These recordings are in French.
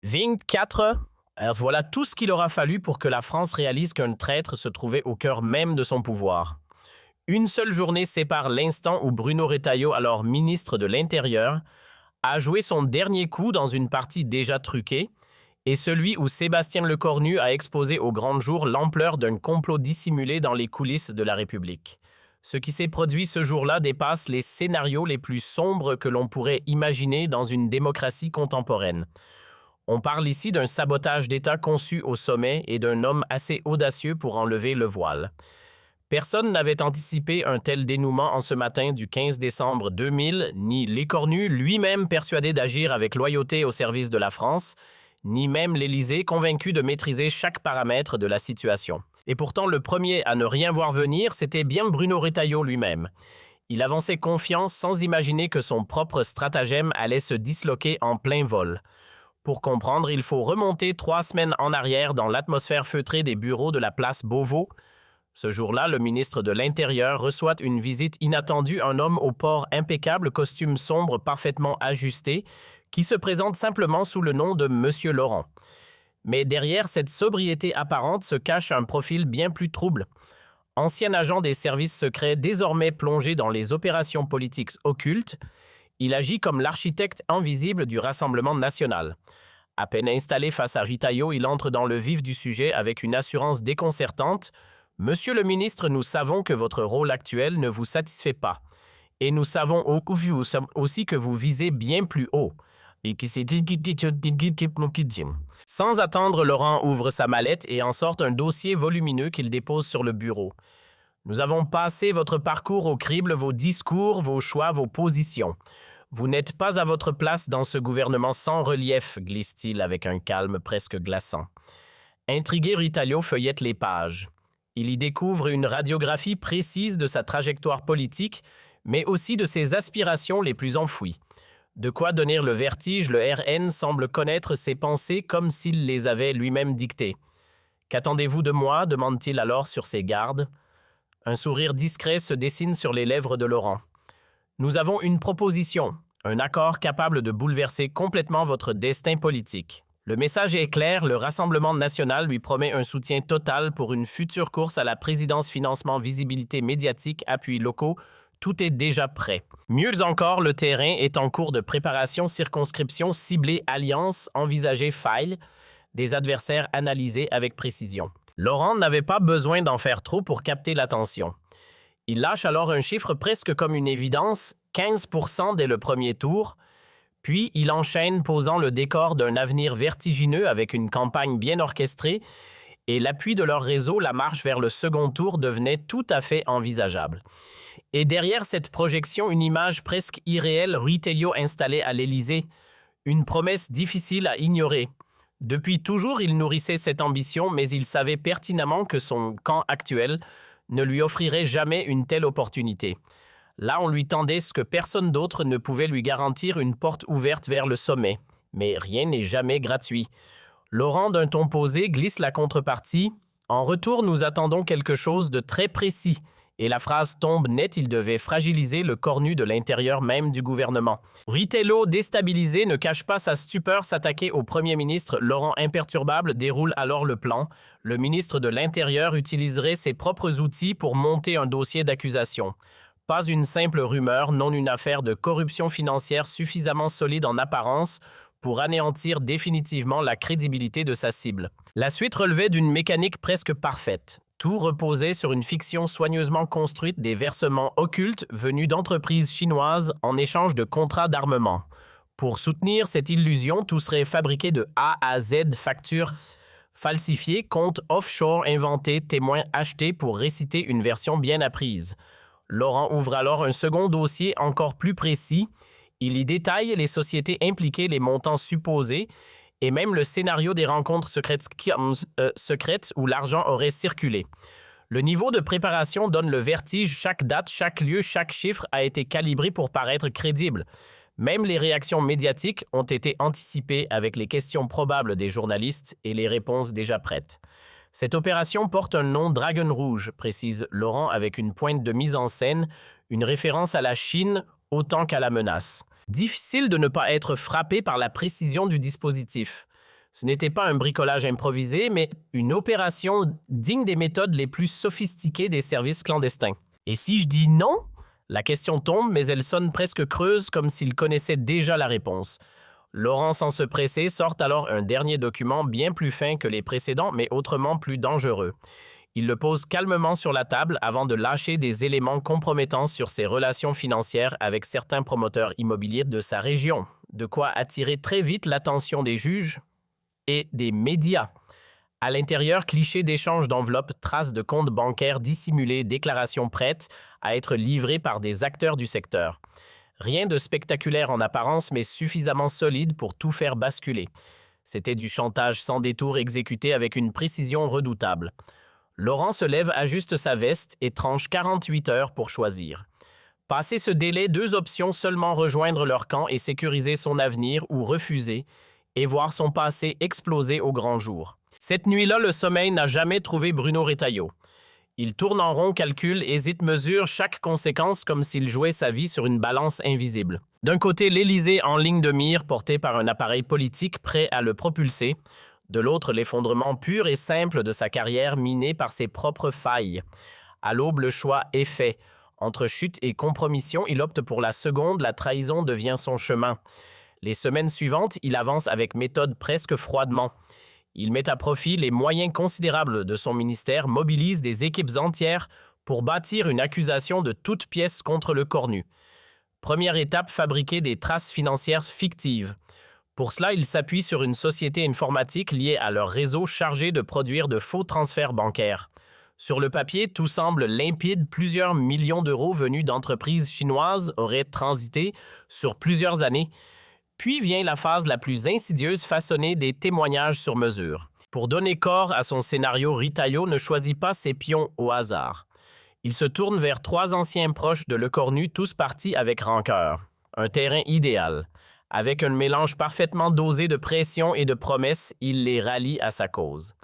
24 heures. Alors voilà tout ce qu'il aura fallu pour que la France réalise qu'un traître se trouvait au cœur même de son pouvoir. Une seule journée sépare l'instant où Bruno Retailleau, alors ministre de l'Intérieur, a joué son dernier coup dans une partie déjà truquée, et celui où Sébastien Lecornu a exposé au grand jour l'ampleur d'un complot dissimulé dans les coulisses de la République. Ce qui s'est produit ce jour-là dépasse les scénarios les plus sombres que l'on pourrait imaginer dans une démocratie contemporaine. On parle ici d'un sabotage d'État conçu au sommet et d'un homme assez audacieux pour enlever le voile. Personne n'avait anticipé un tel dénouement en ce matin du 15 décembre 2000, ni Lecornu, lui-même persuadé d'agir avec loyauté au service de la France, ni même l'Élysée convaincu de maîtriser chaque paramètre de la situation. Et pourtant, le premier à ne rien voir venir, c'était bien Bruno Retailleau lui-même. Il avançait confiant sans imaginer que son propre stratagème allait se disloquer en plein vol. Pour comprendre, il faut remonter 3 semaines en arrière dans l'atmosphère feutrée des bureaux de la place Beauvau. Ce jour-là, le ministre de l'Intérieur reçoit une visite inattendue, un homme au port impeccable, costume sombre parfaitement ajusté, qui se présente simplement sous le nom de Monsieur Laurent. Mais derrière cette sobriété apparente se cache un profil bien plus trouble. Ancien agent des services secrets, désormais plongé dans les opérations politiques occultes, il agit comme l'architecte invisible du Rassemblement national. À peine installé face à Retailleau, il entre dans le vif du sujet avec une assurance déconcertante. « Monsieur le ministre, nous savons que votre rôle actuel ne vous satisfait pas. Et nous savons aussi que vous visez bien plus haut. » Sans attendre, Laurent ouvre sa mallette et en sort un dossier volumineux qu'il dépose sur le bureau. « Nous avons passé votre parcours au crible, vos discours, vos choix, vos positions. Vous n'êtes pas à votre place dans ce gouvernement sans relief, glisse-t-il avec un calme presque glaçant. Intrigué, Retailleau feuillette les pages. Il y découvre une radiographie précise de sa trajectoire politique, mais aussi de ses aspirations les plus enfouies. De quoi donner le vertige, le RN semble connaître ses pensées comme s'il les avait lui-même dictées. « Qu'attendez-vous de moi » demande-t-il alors sur ses gardes. Un sourire discret se dessine sur les lèvres de Laurent. « Nous avons une proposition, un accord capable de bouleverser complètement votre destin politique. » Le message est clair, le Rassemblement national lui promet un soutien total pour une future course à la présidence financement visibilité médiatique, appuis locaux. Tout est déjà prêt. Mieux encore, le terrain est en cours de préparation, circonscription, ciblée, alliance, envisagée, faille, des adversaires analysés avec précision. Laurent n'avait pas besoin d'en faire trop pour capter l'attention. Il lâche alors un chiffre presque comme une évidence, 15% dès le premier tour. Puis, il enchaîne posant le décor d'un avenir vertigineux avec une campagne bien orchestrée et l'appui de leur réseau, la marche vers le second tour devenait tout à fait envisageable. Et derrière cette projection, une image presque irréelle, Retailleau installé à l'Élysée, une promesse difficile à ignorer. Depuis toujours, il nourrissait cette ambition, mais il savait pertinemment que son camp actuel ne lui offrirait jamais une telle opportunité. Là, on lui tendait ce que personne d'autre ne pouvait lui garantir, une porte ouverte vers le sommet. Mais rien n'est jamais gratuit. Laurent, d'un ton posé, glisse la contrepartie. « En retour, nous attendons quelque chose de très précis. » Et la phrase tombe net, il devait fragiliser le cornu de l'intérieur même du gouvernement. Retailleau, déstabilisé, ne cache pas sa stupeur, s'attaquer au Premier ministre. Laurent imperturbable déroule alors le plan. Le ministre de l'Intérieur utiliserait ses propres outils pour monter un dossier d'accusation. Pas une simple rumeur, non une affaire de corruption financière suffisamment solide en apparence pour anéantir définitivement la crédibilité de sa cible. La suite relevait d'une mécanique presque parfaite. Tout reposait sur une fiction soigneusement construite des versements occultes venus d'entreprises chinoises en échange de contrats d'armement. Pour soutenir cette illusion, tout serait fabriqué de A à Z, factures falsifiées, comptes offshore inventés, témoins achetés pour réciter une version bien apprise. Laurent ouvre alors un second dossier encore plus précis. Il y détaille les sociétés impliquées, les montants supposés et même le scénario des rencontres secrètes où l'argent aurait circulé. Le niveau de préparation donne le vertige. Chaque date, chaque lieu, chaque chiffre a été calibré pour paraître crédible. Même les réactions médiatiques ont été anticipées avec les questions probables des journalistes et les réponses déjà prêtes. Cette opération porte un nom Dragon Rouge, précise Laurent avec une pointe de mise en scène, une référence à la Chine autant qu'à la menace. Difficile de ne pas être frappé par la précision du dispositif. Ce n'était pas un bricolage improvisé, mais une opération digne des méthodes les plus sophistiquées des services clandestins. Et si je dis non? La question tombe, mais elle sonne presque creuse, comme s'il connaissait déjà la réponse. Laurent, sans se presser, sort alors un dernier document bien plus fin que les précédents, mais autrement plus dangereux. Il le pose calmement sur la table avant de lâcher des éléments compromettants sur ses relations financières avec certains promoteurs immobiliers de sa région, de quoi attirer très vite l'attention des juges et des médias. À l'intérieur, clichés d'échange d'enveloppes, traces de comptes bancaires dissimulés, déclarations prêtes à être livrées par des acteurs du secteur. Rien de spectaculaire en apparence, mais suffisamment solide pour tout faire basculer. C'était du chantage sans détour exécuté avec une précision redoutable. Laurent se lève, ajuste sa veste et tranche 48 heures pour choisir. Passé ce délai, 2 options seulement: rejoindre leur camp et sécuriser son avenir, ou refuser et voir son passé exploser au grand jour. Cette nuit-là, le sommeil n'a jamais trouvé Bruno Retailleau. Il tourne en rond, calcule, hésite, mesure chaque conséquence comme s'il jouait sa vie sur une balance invisible. D'un côté, l'Élysée en ligne de mire, porté par un appareil politique prêt à le propulser. De l'autre, l'effondrement pur et simple de sa carrière miné par ses propres failles. À l'aube, le choix est fait. Entre chute et compromission, il opte pour la seconde, la trahison devient son chemin. Les semaines suivantes, il avance avec méthode, presque froidement. Il met à profit les moyens considérables de son ministère, mobilise des équipes entières pour bâtir une accusation de toute pièce contre le cornu. Première étape, fabriquer des traces financières fictives. Pour cela, il s'appuie sur une société informatique liée à leur réseau chargé de produire de faux transferts bancaires. Sur le papier, tout semble limpide, plusieurs millions d'euros venus d'entreprises chinoises auraient transité sur plusieurs années. Puis vient la phase la plus insidieuse, façonner des témoignages sur mesure. Pour donner corps à son scénario, Retailleau ne choisit pas ses pions au hasard. Il se tourne vers 3 anciens proches de Lecornu, tous partis avec rancœur. Un terrain idéal. Avec un mélange parfaitement dosé de pression et de promesses, il les rallie à sa cause.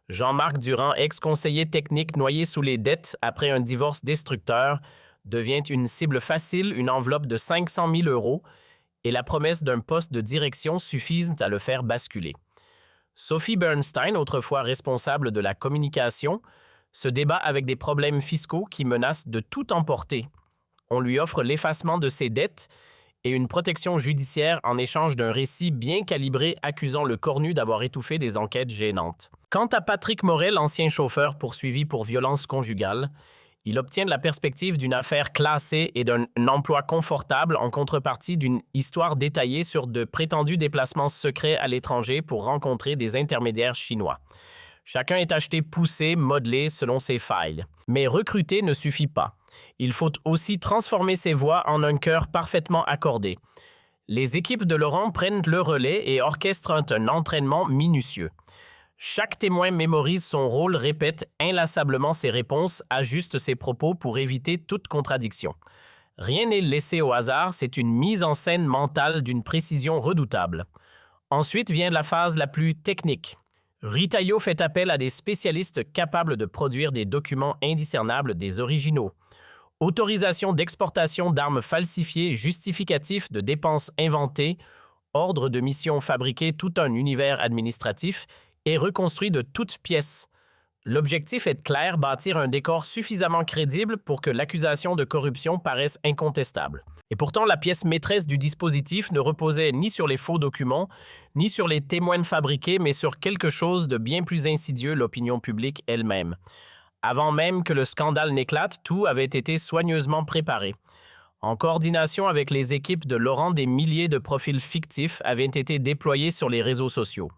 Jean-Marc Durand, ex-conseiller technique noyé sous les dettes après un divorce destructeur, devient une cible facile, une enveloppe de 500 000 euros, et la promesse d'un poste de direction suffisent à le faire basculer. Sophie Bernstein, autrefois responsable de la communication, se débat avec des problèmes fiscaux qui menacent de tout emporter. On lui offre l'effacement de ses dettes et une protection judiciaire en échange d'un récit bien calibré accusant le cornu d'avoir étouffé des enquêtes gênantes. Quant à Patrick Morel, ancien chauffeur poursuivi pour violence conjugale, il obtient la perspective d'une affaire classée et d'un emploi confortable en contrepartie d'une histoire détaillée sur de prétendus déplacements secrets à l'étranger pour rencontrer des intermédiaires chinois. Chacun est acheté poussé, modelé selon ses failles. Mais recruter ne suffit pas. Il faut aussi transformer ses voix en un cœur parfaitement accordé. Les équipes de Laurent prennent le relais et orchestrent un entraînement minutieux. Chaque témoin mémorise son rôle, répète inlassablement ses réponses, ajuste ses propos pour éviter toute contradiction. Rien n'est laissé au hasard, c'est une mise en scène mentale d'une précision redoutable. Ensuite vient la phase la plus technique. Retailleau fait appel à des spécialistes capables de produire des documents indiscernables des originaux. Autorisation d'exportation d'armes falsifiées, justificatifs de dépenses inventées, ordre de mission fabriqué, tout un univers administratif est reconstruit de toutes pièces. L'objectif est clair, bâtir un décor suffisamment crédible pour que l'accusation de corruption paraisse incontestable. Et pourtant, la pièce maîtresse du dispositif ne reposait ni sur les faux documents, ni sur les témoins fabriqués, mais sur quelque chose de bien plus insidieux, l'opinion publique elle-même. Avant même que le scandale n'éclate, tout avait été soigneusement préparé. En coordination avec les équipes de Laurent, des milliers de profils fictifs avaient été déployés sur les réseaux sociaux.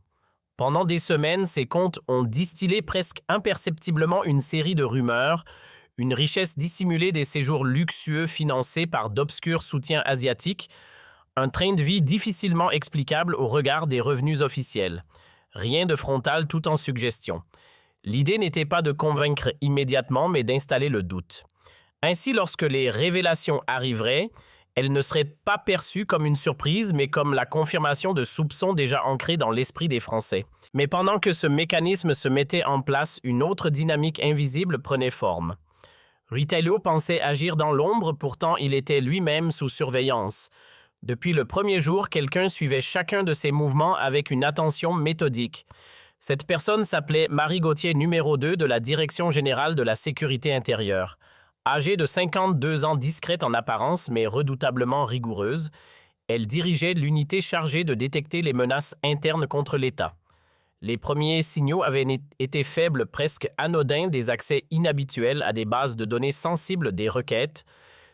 Pendant des semaines, ces comptes ont distillé presque imperceptiblement une série de rumeurs, une richesse dissimulée des séjours luxueux financés par d'obscurs soutiens asiatiques, un train de vie difficilement explicable au regard des revenus officiels. Rien de frontal, tout en suggestion. L'idée n'était pas de convaincre immédiatement, mais d'installer le doute. Ainsi, lorsque les révélations arriveraient, elles ne seraient pas perçues comme une surprise, mais comme la confirmation de soupçons déjà ancrés dans l'esprit des Français. Mais pendant que ce mécanisme se mettait en place, une autre dynamique invisible prenait forme. Retailleau pensait agir dans l'ombre, pourtant il était lui-même sous surveillance. Depuis le premier jour, quelqu'un suivait chacun de ses mouvements avec une attention méthodique. Cette personne s'appelait Marie Gauthier, numéro 2 de la Direction générale de la sécurité intérieure. Âgée de 52 ans, discrète en apparence mais redoutablement rigoureuse, elle dirigeait l'unité chargée de détecter les menaces internes contre l'État. Les premiers signaux avaient été faibles, presque anodins, des accès inhabituels à des bases de données sensibles des requêtes,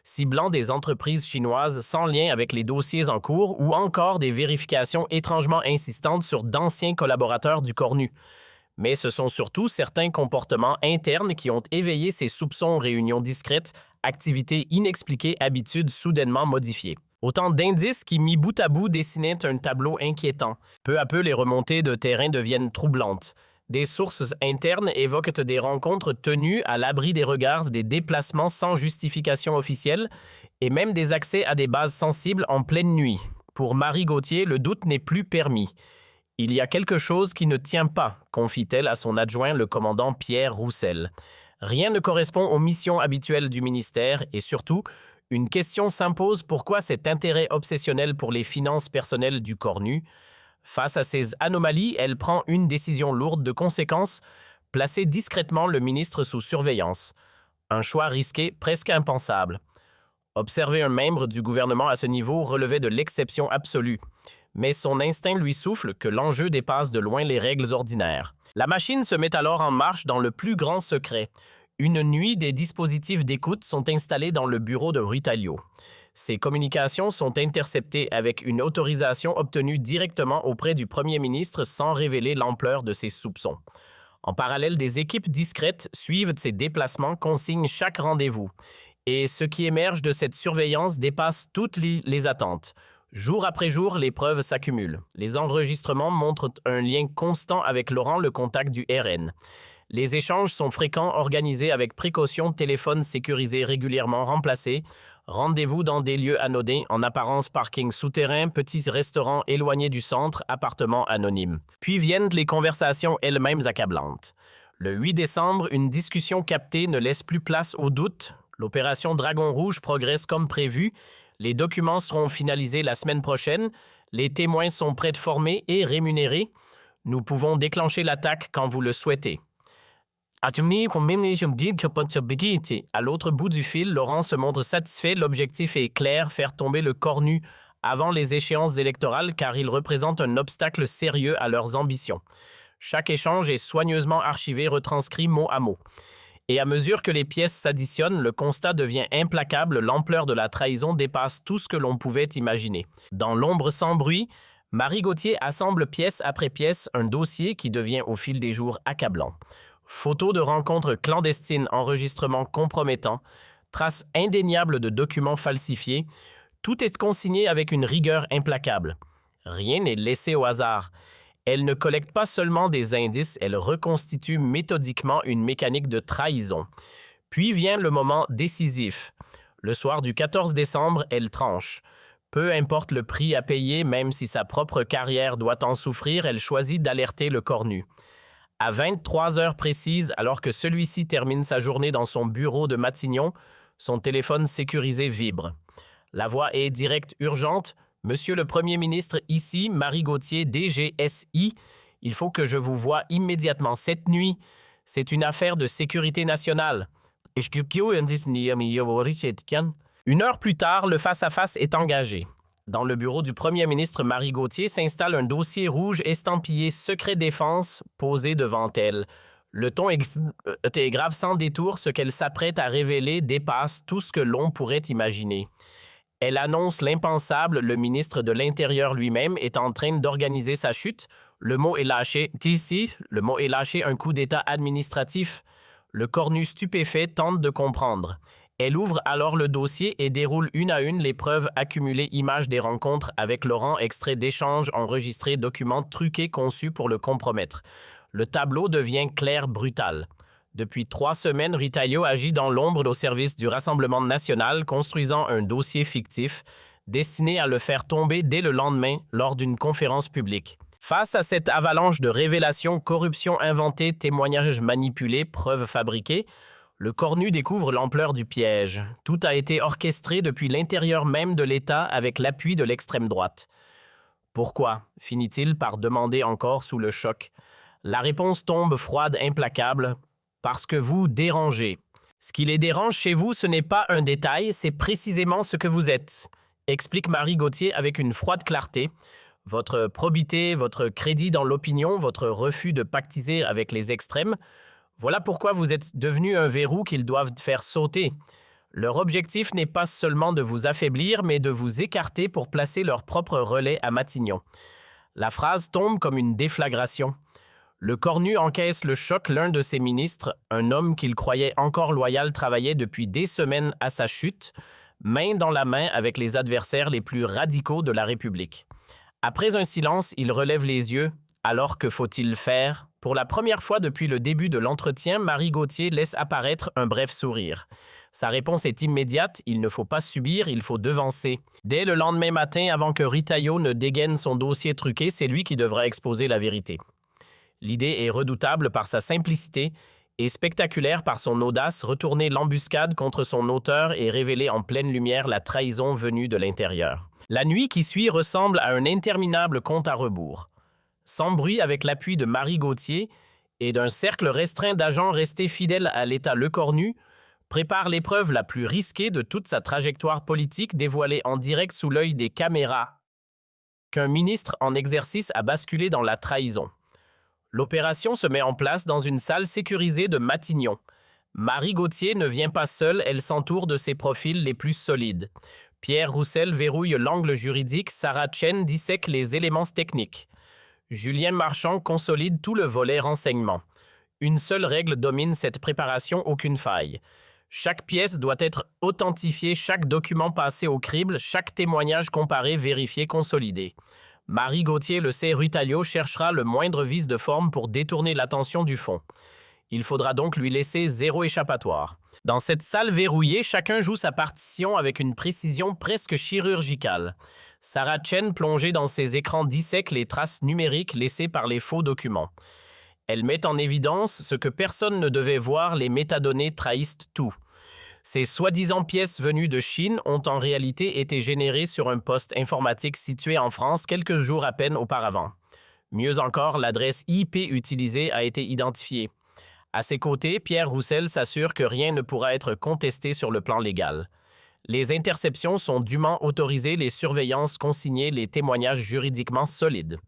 ciblant des entreprises chinoises sans lien avec les dossiers en cours ou encore des vérifications étrangement insistantes sur d'anciens collaborateurs du Cornu. Mais ce sont surtout certains comportements internes qui ont éveillé ces soupçons, réunions discrètes, activités inexpliquées, habitudes soudainement modifiées. Autant d'indices qui, mis bout à bout, dessinaient un tableau inquiétant. Peu à peu, les remontées de terrain deviennent troublantes. Des sources internes évoquent des rencontres tenues à l'abri des regards, des déplacements sans justification officielle et même des accès à des bases sensibles en pleine nuit. Pour Marie Gauthier, le doute n'est plus permis. Il y a quelque chose qui ne tient pas, confie-t-elle à son adjoint, le commandant Pierre Roussel. Rien ne correspond aux missions habituelles du ministère et surtout, une question s'impose: pourquoi cet intérêt obsessionnel pour les finances personnelles du Cornu? Face à ces anomalies, elle prend une décision lourde de conséquences, placer discrètement le ministre sous surveillance. Un choix risqué, presque impensable. Observer un membre du gouvernement à ce niveau relevait de l'exception absolue. Mais son instinct lui souffle que l'enjeu dépasse de loin les règles ordinaires. La machine se met alors en marche dans le plus grand secret. Une nuit, des dispositifs d'écoute sont installés dans le bureau de Ritaglio. Ces communications sont interceptées avec une autorisation obtenue directement auprès du Premier ministre sans révéler l'ampleur de ses soupçons. En parallèle, des équipes discrètes suivent ces déplacements, consignent chaque rendez-vous. Et ce qui émerge de cette surveillance dépasse toutes les attentes. Jour après jour, les preuves s'accumulent. Les enregistrements montrent un lien constant avec Laurent, le contact du RN. Les échanges sont fréquents, organisés avec précaution, téléphones sécurisés régulièrement remplacés, rendez-vous dans des lieux anodins, en apparence parking souterrain, petits restaurants éloignés du centre, appartements anonymes. Puis viennent les conversations elles-mêmes accablantes. Le 8 décembre, une discussion captée ne laisse plus place au doute. L'opération Dragon Rouge progresse comme prévu. Les documents seront finalisés la semaine prochaine. Les témoins sont prêts de former et rémunérés. Nous pouvons déclencher l'attaque quand vous le souhaitez. À l'autre bout du fil, Laurent se montre satisfait. L'objectif est clair, faire tomber le Cornu avant les échéances électorales car il représente un obstacle sérieux à leurs ambitions. Chaque échange est soigneusement archivé, retranscrit mot à mot. Et à mesure que les pièces s'additionnent, le constat devient implacable, l'ampleur de la trahison dépasse tout ce que l'on pouvait imaginer. Dans l'ombre sans bruit, Marie Gauthier assemble pièce après pièce un dossier qui devient au fil des jours accablant. Photos de rencontres clandestines, enregistrements compromettants, traces indéniables de documents falsifiés, tout est consigné avec une rigueur implacable. Rien n'est laissé au hasard. Elle ne collecte pas seulement des indices, elle reconstitue méthodiquement une mécanique de trahison. Puis vient le moment décisif. Le soir du 14 décembre, elle tranche. Peu importe le prix à payer, même si sa propre carrière doit en souffrir, elle choisit d'alerter le Cornu. À 23 heures précises, alors que celui-ci termine sa journée dans son bureau de Matignon, son téléphone sécurisé vibre. La voix est directe, urgente. « Monsieur le Premier ministre, ici, Marie Gauthier, DGSI. Il faut que je vous voie immédiatement cette nuit. C'est une affaire de sécurité nationale. » Une heure plus tard, le face-à-face est engagé. Dans le bureau du Premier ministre, Marie Gauthier s'installe un dossier rouge estampillé « Secret défense » posé devant elle. Le ton est grave sans détour, ce qu'elle s'apprête à révéler dépasse tout ce que l'on pourrait imaginer. Elle annonce l'impensable, le ministre de l'Intérieur lui-même est en train d'organiser sa chute. Le mot est lâché, un coup d'État administratif. Le Cornu stupéfait tente de comprendre. Elle ouvre alors le dossier et déroule une à une les preuves accumulées, images des rencontres avec Laurent, extraits d'échanges enregistrés, documents truqués conçus pour le compromettre. Le tableau devient clair, brutal. Depuis 3 semaines, Ritaglio agit dans l'ombre au service du Rassemblement national, construisant un dossier fictif destiné à le faire tomber dès le lendemain lors d'une conférence publique. Face à cette avalanche de révélations, corruption inventée, témoignages manipulés, preuves fabriquées, Le cornu découvre l'ampleur du piège. Tout a été orchestré depuis l'intérieur même de l'État avec l'appui de l'extrême droite. Pourquoi finit-il par demander encore sous le choc. La réponse tombe froide, implacable. Parce que vous dérangez. Ce qui les dérange chez vous, ce n'est pas un détail, c'est précisément ce que vous êtes, explique Marie Gauthier avec une froide clarté. Votre probité, votre crédit dans l'opinion, votre refus de pactiser avec les extrêmes, voilà pourquoi vous êtes devenu un verrou qu'ils doivent faire sauter. Leur objectif n'est pas seulement de vous affaiblir, mais de vous écarter pour placer leur propre relais à Matignon. La phrase tombe comme une déflagration. Le cornu encaisse le choc. L'un de ses ministres, un homme qu'il croyait encore loyal, travaillait depuis des semaines à sa chute, main dans la main avec les adversaires les plus radicaux de la République. Après un silence, il relève les yeux. Alors que faut-il faire? Pour la première fois depuis le début de l'entretien, Marie Gauthier laisse apparaître un bref sourire. Sa réponse est immédiate, il ne faut pas subir, il faut devancer. Dès le lendemain matin, avant que Ritaillot ne dégaine son dossier truqué, c'est lui qui devra exposer la vérité. L'idée est redoutable par sa simplicité et spectaculaire par son audace, retourner l'embuscade contre son auteur et révéler en pleine lumière la trahison venue de l'intérieur. La nuit qui suit ressemble à un interminable compte à rebours. Sans bruit, avec l'appui de Marie Gauthier et d'un cercle restreint d'agents restés fidèles à l'État Lecornu, prépare l'épreuve la plus risquée de toute sa trajectoire politique, dévoilée en direct sous l'œil des caméras, qu'un ministre en exercice a basculé dans la trahison. L'opération se met en place dans une salle sécurisée de Matignon. Marie Gauthier ne vient pas seule, elle s'entoure de ses profils les plus solides. Pierre Roussel verrouille l'angle juridique, Sarah Chen dissèque les éléments techniques. Julien Marchand consolide tout le volet renseignement. Une seule règle domine cette préparation, aucune faille. Chaque pièce doit être authentifiée, chaque document passé au crible, chaque témoignage comparé, vérifié, consolidé. Marie Gauthier le sait, Ritaillot cherchera le moindre vice de forme pour détourner l'attention du fond. Il faudra donc lui laisser zéro échappatoire. Dans cette salle verrouillée, chacun joue sa partition avec une précision presque chirurgicale. Sarah Chen, plongée dans ses écrans, dissèque les traces numériques laissées par les faux documents. Elle met en évidence ce que personne ne devait voir, les métadonnées trahissent tout. Ces soi-disant pièces venues de Chine ont en réalité été générées sur un poste informatique situé en France quelques jours à peine auparavant. Mieux encore, l'adresse IP utilisée a été identifiée. À ses côtés, Pierre Roussel s'assure que rien ne pourra être contesté sur le plan légal. Les interceptions sont dûment autorisées, les surveillances consignées, les témoignages juridiquement solides.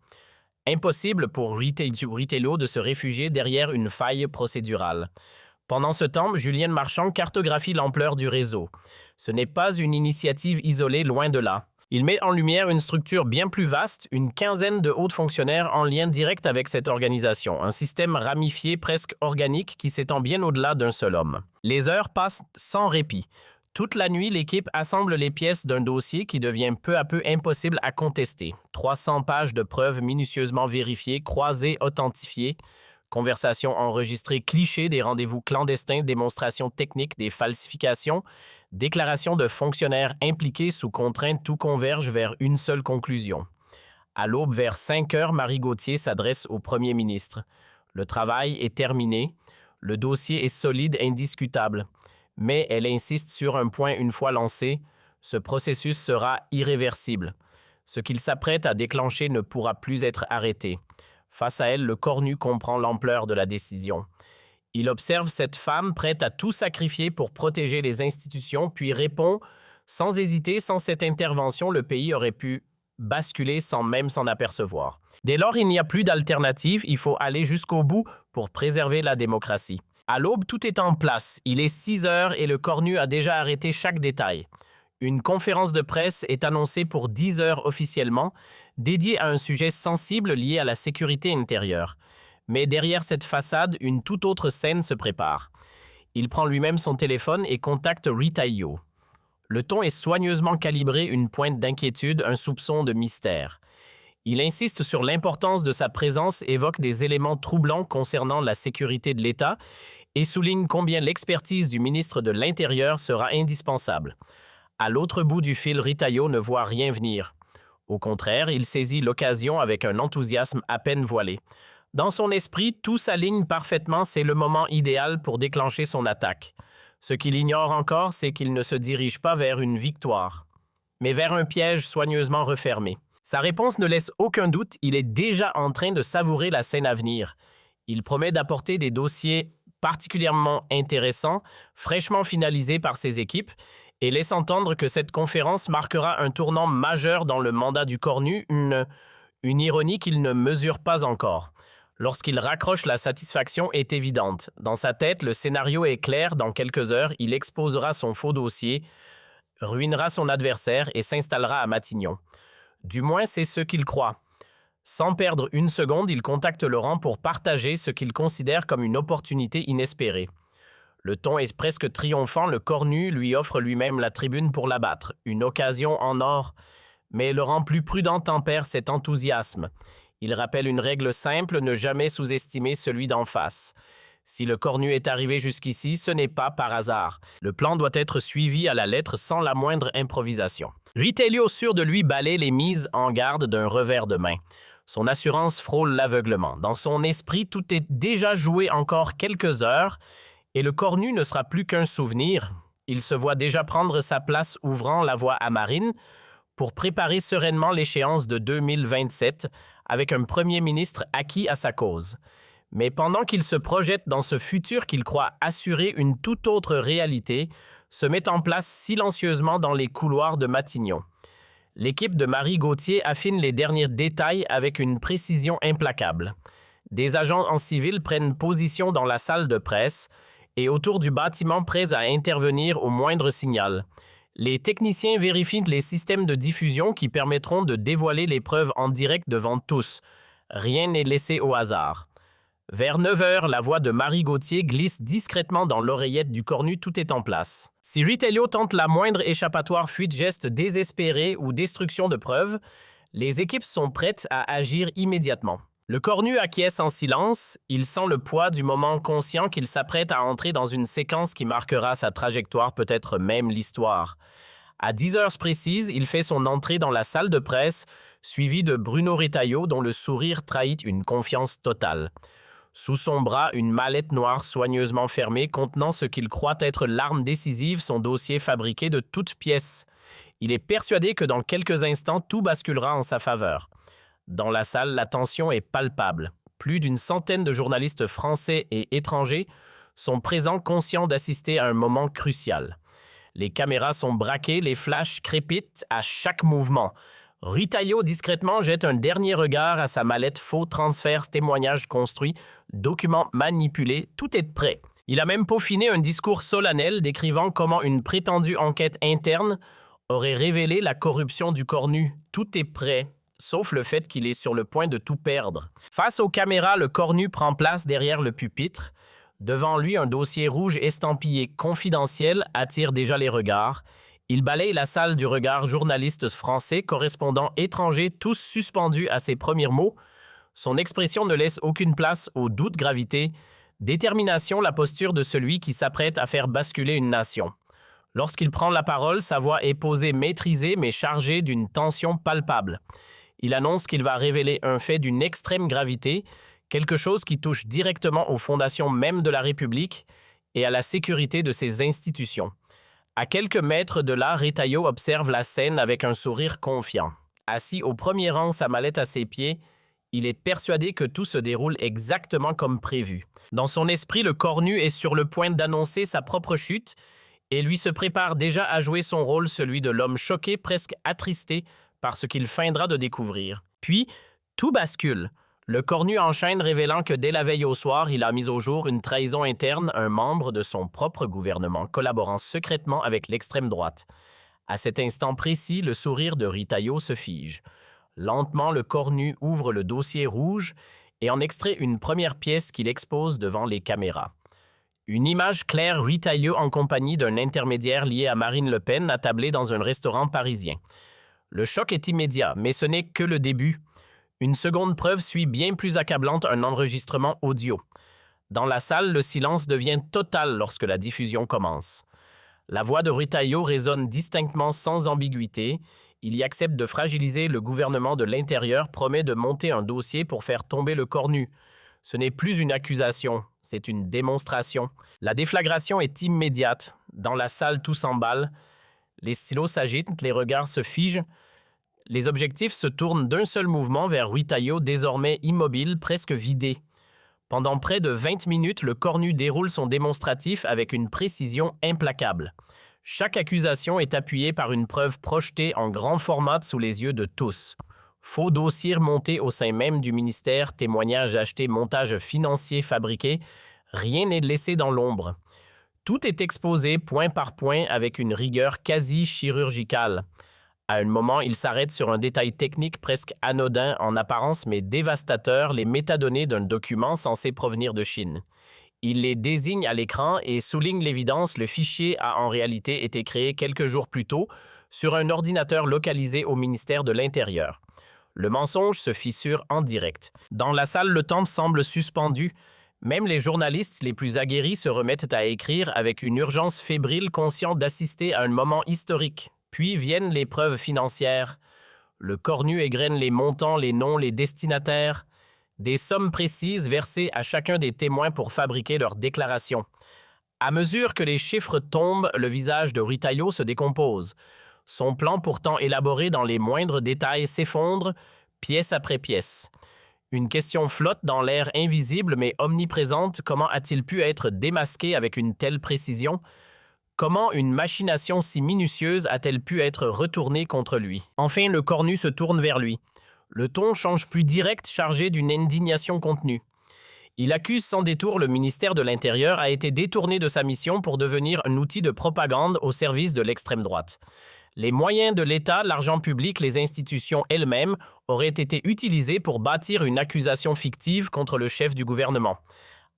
Impossible pour Ritaillot de se réfugier derrière une faille procédurale. Pendant ce temps, Julien Marchand cartographie l'ampleur du réseau. Ce n'est pas une initiative isolée, loin de là. Il met en lumière une structure bien plus vaste, une quinzaine de hauts fonctionnaires en lien direct avec cette organisation, un système ramifié presque organique qui s'étend bien au-delà d'un seul homme. Les heures passent sans répit. Toute la nuit, l'équipe assemble les pièces d'un dossier qui devient peu à peu impossible à contester. 300 pages de preuves minutieusement vérifiées, croisées, authentifiées, conversations enregistrées, clichés, des rendez-vous clandestins, démonstrations techniques, des falsifications, déclarations de fonctionnaires impliqués sous contrainte, tout converge vers une seule conclusion. À l'aube, vers 5 heures, Marie Gauthier s'adresse au Premier ministre. Le travail est terminé, le dossier est solide, indiscutable. Mais elle insiste sur un point une fois lancé, ce processus sera irréversible. Ce qu'il s'apprête à déclencher ne pourra plus être arrêté. Face à elle, le cornu comprend l'ampleur de la décision. Il observe cette femme prête à tout sacrifier pour protéger les institutions, puis répond sans hésiter, sans cette intervention, le pays aurait pu basculer sans même s'en apercevoir. Dès lors, il n'y a plus d'alternative, il faut aller jusqu'au bout pour préserver la démocratie. À l'aube, tout est en place. Il est 6 heures et le cornu a déjà arrêté chaque détail. Une conférence de presse est annoncée pour 10 heures officiellement, dédiée à un sujet sensible lié à la sécurité intérieure. Mais derrière cette façade, une toute autre scène se prépare. Il prend lui-même son téléphone et contacte Ritaillot. Le ton est soigneusement calibré, une pointe d'inquiétude, un soupçon de mystère. Il insiste sur l'importance de sa présence, évoque des éléments troublants concernant la sécurité de l'État et souligne combien l'expertise du ministre de l'Intérieur sera indispensable. À l'autre bout du fil, Ritaillot ne voit rien venir. Au contraire, il saisit l'occasion avec un enthousiasme à peine voilé. Dans son esprit, tout s'aligne parfaitement, c'est le moment idéal pour déclencher son attaque. Ce qu'il ignore encore, c'est qu'il ne se dirige pas vers une victoire, mais vers un piège soigneusement refermé. Sa réponse ne laisse aucun doute, il est déjà en train de savourer la scène à venir. Il promet d'apporter des dossiers particulièrement intéressants, fraîchement finalisés par ses équipes, et laisse entendre que cette conférence marquera un tournant majeur dans le mandat du Cornu, une ironie qu'il ne mesure pas encore. Lorsqu'il raccroche, la satisfaction est évidente. Dans sa tête, le scénario est clair. Dans quelques heures, il exposera son faux dossier, ruinera son adversaire et s'installera à Matignon. Du moins, c'est ce qu'il croit. Sans perdre une seconde, il contacte Laurent pour partager ce qu'il considère comme une opportunité inespérée. Le ton est presque triomphant, le Cornu lui offre lui-même la tribune pour l'abattre. Une occasion en or, mais Laurent, plus prudent, tempère cet enthousiasme. Il rappelle une règle simple, ne jamais sous-estimer celui d'en face. Si le Cornu est arrivé jusqu'ici, ce n'est pas par hasard. Le plan doit être suivi à la lettre sans la moindre improvisation. Ritaillot, sûr de lui, balaie les mises en garde d'un revers de main. Son assurance frôle l'aveuglement. Dans son esprit, tout est déjà joué encore quelques heures et le Cornu ne sera plus qu'un souvenir. Il se voit déjà prendre sa place ouvrant la voie à Marine pour préparer sereinement l'échéance de 2027 avec un premier ministre acquis à sa cause. Mais pendant qu'il se projette dans ce futur qu'il croit assurer une toute autre réalité, se met en place silencieusement dans les couloirs de Matignon. L'équipe de Marie Gauthier affine les derniers détails avec une précision implacable. Des agents en civil prennent position dans la salle de presse et autour du bâtiment prêts à intervenir au moindre signal. Les techniciens vérifient les systèmes de diffusion qui permettront de dévoiler les preuves en direct devant tous. Rien n'est laissé au hasard. Vers 9 heures, la voix de Marie Gauthier glisse discrètement dans l'oreillette du Cornu, tout est en place. Si Ritaillot tente la moindre échappatoire, fuite, geste désespéré ou destruction de preuves, les équipes sont prêtes à agir immédiatement. Le Cornu acquiesce en silence, il sent le poids du moment, conscient qu'il s'apprête à entrer dans une séquence qui marquera sa trajectoire, peut-être même l'histoire. À 10 heures précises, il fait son entrée dans la salle de presse, suivi de Bruno Ritaillot dont le sourire trahit une confiance totale. Sous son bras, une mallette noire soigneusement fermée contenant ce qu'il croit être l'arme décisive, son dossier fabriqué de toutes pièces. Il est persuadé que dans quelques instants, tout basculera en sa faveur. Dans la salle, la tension est palpable. Plus d'une centaine de journalistes français et étrangers sont présents, conscients d'assister à un moment crucial. Les caméras sont braquées, les flashs crépitent à chaque mouvement. Ritaillot discrètement jette un dernier regard à sa mallette, faux transferts, témoignages construits, documents manipulés, tout est prêt. Il a même peaufiné un discours solennel décrivant comment une prétendue enquête interne aurait révélé la corruption du Cornu. Tout est prêt, sauf le fait qu'il est sur le point de tout perdre. Face aux caméras, le Cornu prend place derrière le pupitre. Devant lui, un dossier rouge estampillé « confidentiel » attire déjà les regards. Il balaye la salle du regard, journalistes français, correspondants étrangers, tous suspendus à ses premiers mots. Son expression ne laisse aucune place au doute, gravité, détermination, la posture de celui qui s'apprête à faire basculer une nation. Lorsqu'il prend la parole, sa voix est posée, maîtrisée, mais chargée d'une tension palpable. Il annonce qu'il va révéler un fait d'une extrême gravité, quelque chose qui touche directement aux fondations mêmes de la République et à la sécurité de ses institutions. À quelques mètres de là, Ritaillot observe la scène avec un sourire confiant. Assis au premier rang, sa mallette à ses pieds, il est persuadé que tout se déroule exactement comme prévu. Dans son esprit, le Cornu est sur le point d'annoncer sa propre chute et lui se prépare déjà à jouer son rôle, celui de l'homme choqué, presque attristé par ce qu'il feindra de découvrir. Puis, tout bascule. Le Cornu enchaîne, révélant que dès la veille au soir, il a mis au jour une trahison interne, un membre de son propre gouvernement collaborant secrètement avec l'extrême droite. À cet instant précis, le sourire de Ritaillot se fige. Lentement, le Cornu ouvre le dossier rouge et en extrait une première pièce qu'il expose devant les caméras. Une image claire, Ritaillot en compagnie d'un intermédiaire lié à Marine Le Pen attablé dans un restaurant parisien. Le choc est immédiat, mais ce n'est que le début. Une seconde preuve suit bien plus accablante, un enregistrement audio. Dans la salle, le silence devient total lorsque la diffusion commence. La voix de Ritaillot résonne distinctement sans ambiguïté. Il y accepte de fragiliser le gouvernement de l'intérieur, promet de monter un dossier pour faire tomber le Cornu. Ce n'est plus une accusation, c'est une démonstration. La déflagration est immédiate. Dans la salle, tout s'emballe. Les stylos s'agitent, les regards se figent. Les objectifs se tournent d'un seul mouvement vers Rutaillot, désormais immobile, presque vidé. Pendant près de 20 minutes, le cornu déroule son démonstratif avec une précision implacable. Chaque accusation est appuyée par une preuve projetée en grand format sous les yeux de tous. Faux dossiers montés au sein même du ministère, témoignages achetés, montages financiers fabriqués, rien n'est laissé dans l'ombre. Tout est exposé point par point avec une rigueur quasi chirurgicale. À un moment, il s'arrête sur un détail technique presque anodin en apparence mais dévastateur, les métadonnées d'un document censé provenir de Chine. Il les désigne à l'écran et souligne l'évidence, le fichier a en réalité été créé quelques jours plus tôt sur un ordinateur localisé au ministère de l'Intérieur. Le mensonge se fissure en direct. Dans la salle, le temps semble suspendu. Même les journalistes les plus aguerris se remettent à écrire avec une urgence fébrile, conscients d'assister à un moment historique. Puis viennent les preuves financières. Le cornu égrène les montants, les noms, les destinataires. Des sommes précises versées à chacun des témoins pour fabriquer leur déclaration. À mesure que les chiffres tombent, le visage de Rutaillot se décompose. Son plan pourtant élaboré dans les moindres détails s'effondre, pièce après pièce. Une question flotte dans l'air invisible mais omniprésente. Comment a-t-il pu être démasqué avec une telle précision? Comment une machination si minutieuse a-t-elle pu être retournée contre lui? Enfin, le cornu se tourne vers lui. Le ton change plus direct, chargé d'une indignation contenue. Il accuse sans détour le ministère de l'Intérieur a été détourné de sa mission pour devenir un outil de propagande au service de l'extrême droite. Les moyens de l'État, l'argent public, les institutions elles-mêmes auraient été utilisés pour bâtir une accusation fictive contre le chef du gouvernement.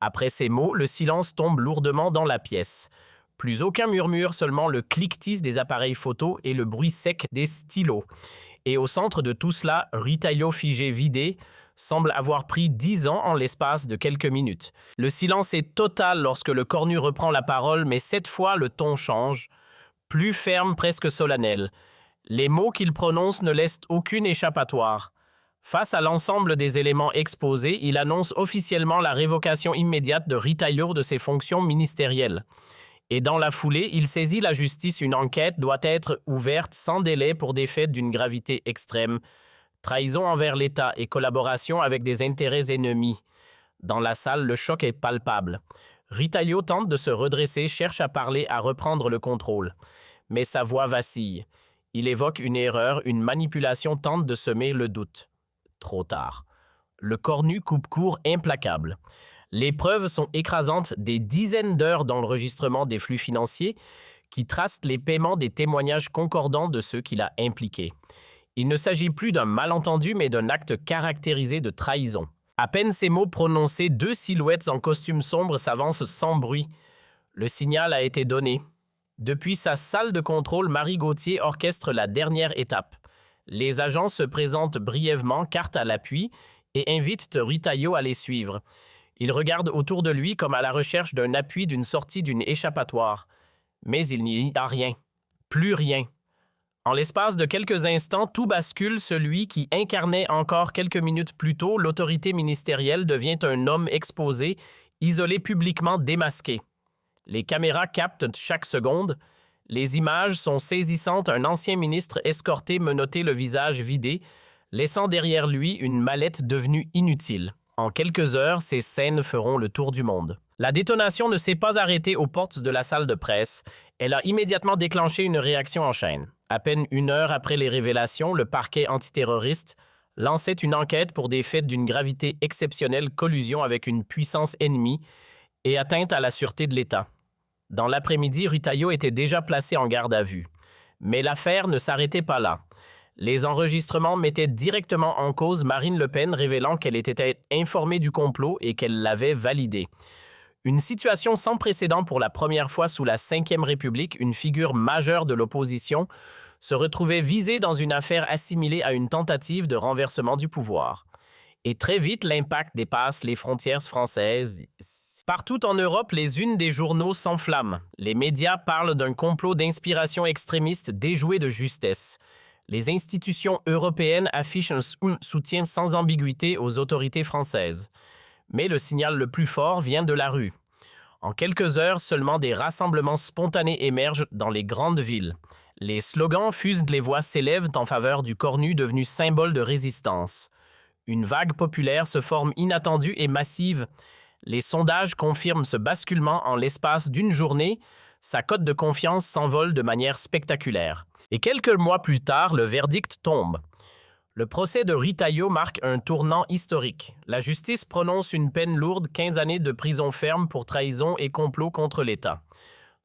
Après ces mots, le silence tombe lourdement dans la pièce. Plus aucun murmure, seulement le cliquetis des appareils photo et le bruit sec des stylos. Et au centre de tout cela, Rutaillot figé, vidé, semble avoir pris 10 ans en l'espace de quelques minutes. Le silence est total lorsque le cornu reprend la parole, mais cette fois le ton change. Plus ferme, presque solennel. Les mots qu'il prononce ne laissent aucune échappatoire. Face à l'ensemble des éléments exposés, il annonce officiellement la révocation immédiate de Rutaillot de ses fonctions ministérielles. Et dans la foulée, il saisit la justice. Une enquête doit être ouverte sans délai pour des faits d'une gravité extrême. Trahison envers l'État et collaboration avec des intérêts ennemis. Dans la salle, le choc est palpable. Rutaillot tente de se redresser, cherche à parler, à reprendre le contrôle. Mais sa voix vacille. Il évoque une erreur, une manipulation, tente de semer le doute. Trop tard. Le cornu coupe court, implacable. Les preuves sont écrasantes, des dizaines d'heures d'enregistrement des flux financiers qui tracent les paiements des témoignages concordants de ceux qu'il a impliqués. Il ne s'agit plus d'un malentendu, mais d'un acte caractérisé de trahison. À peine ces mots prononcés, 2 silhouettes en costume sombre s'avancent sans bruit. Le signal a été donné. Depuis sa salle de contrôle, Marie Gauthier orchestre la dernière étape. Les agents se présentent brièvement, carte à l'appui, et invitent Rutaillot à les suivre. Il regarde autour de lui comme à la recherche d'un appui, d'une sortie, d'une échappatoire. Mais il n'y a rien. Plus rien. En l'espace de quelques instants, tout bascule. Celui qui incarnait encore quelques minutes plus tôt l'autorité ministérielle devient un homme exposé, isolé, publiquement démasqué. Les caméras captent chaque seconde. Les images sont saisissantes. Un ancien ministre escorté, menotté, le visage vidé, laissant derrière lui une mallette devenue inutile. En quelques heures, ces scènes feront le tour du monde. La détonation ne s'est pas arrêtée aux portes de la salle de presse. Elle a immédiatement déclenché une réaction en chaîne. À peine 1 heure après les révélations, le parquet antiterroriste lançait une enquête pour des faits d'une gravité exceptionnelle, collusion avec une puissance ennemie et atteinte à la sûreté de l'État. Dans l'après-midi, Rutaillot était déjà placé en garde à vue. Mais l'affaire ne s'arrêtait pas là. Les enregistrements mettaient directement en cause Marine Le Pen, révélant qu'elle était informée du complot et qu'elle l'avait validé. Une situation sans précédent pour la première fois sous la Ve République, une figure majeure de l'opposition se retrouvait visée dans une affaire assimilée à une tentative de renversement du pouvoir. Et très vite, l'impact dépasse les frontières françaises. Partout en Europe, les unes des journaux s'enflamment. Les médias parlent d'un complot d'inspiration extrémiste déjoué de justesse. Les institutions européennes affichent un soutien sans ambiguïté aux autorités françaises. Mais le signal le plus fort vient de la rue. En quelques heures, seulement des rassemblements spontanés émergent dans les grandes villes. Les slogans fusent, les voix s'élèvent en faveur du cornu devenu symbole de résistance. Une vague populaire se forme inattendue et massive. Les sondages confirment ce basculement en l'espace d'une journée. Sa cote de confiance s'envole de manière spectaculaire. Et quelques mois plus tard, le verdict tombe. Le procès de Ritaillot marque un tournant historique. La justice prononce une peine lourde, 15 années de prison ferme pour trahison et complot contre l'État.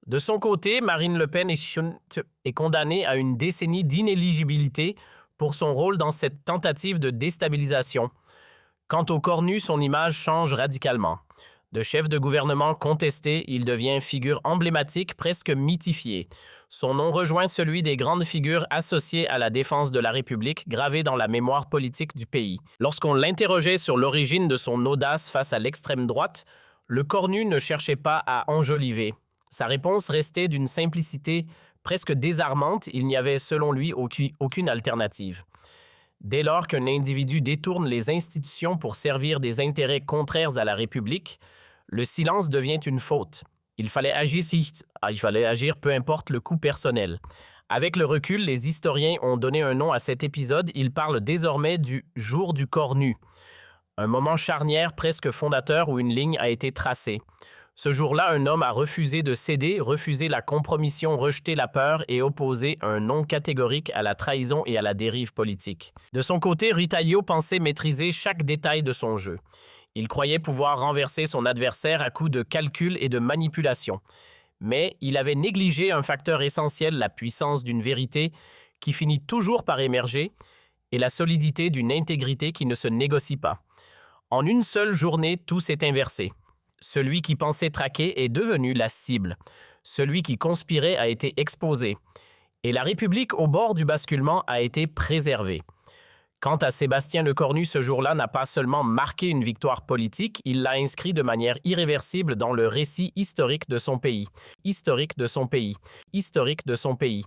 De son côté, Marine Le Pen est condamnée à une décennie d'inéligibilité pour son rôle dans cette tentative de déstabilisation. Quant au cornu, son image change radicalement. De chef de gouvernement contesté, il devient figure emblématique, presque mythifiée. Son nom rejoint celui des grandes figures associées à la défense de la République, gravées dans la mémoire politique du pays. Lorsqu'on l'interrogeait sur l'origine de son audace face à l'extrême droite, le cornu ne cherchait pas à enjoliver. Sa réponse restait d'une simplicité presque désarmante, il n'y avait selon lui aucune alternative. Dès lors qu'un individu détourne les institutions pour servir des intérêts contraires à la République, le silence devient une faute. Il fallait agir peu importe le coût personnel. Avec le recul, les historiens ont donné un nom à cet épisode, ils parlent désormais du « jour du cornu », un moment charnière presque fondateur où une ligne a été tracée. Ce jour-là, un homme a refusé de céder, refusé la compromission, rejeté la peur et opposé un non catégorique à la trahison et à la dérive politique. De son côté, Ritaillot pensait maîtriser chaque détail de son jeu. Il croyait pouvoir renverser son adversaire à coups de calcul et de manipulation. Mais il avait négligé un facteur essentiel, la puissance d'une vérité qui finit toujours par émerger et la solidité d'une intégrité qui ne se négocie pas. En une seule journée, tout s'est inversé. Celui qui pensait traquer est devenu la cible. Celui qui conspirait a été exposé. Et la République, au bord du basculement, a été préservée. Quant à Sébastien Lecornu, ce jour-là n'a pas seulement marqué une victoire politique, il l'a inscrit de manière irréversible dans le récit historique de son pays. Historique de son pays. Historique de son pays.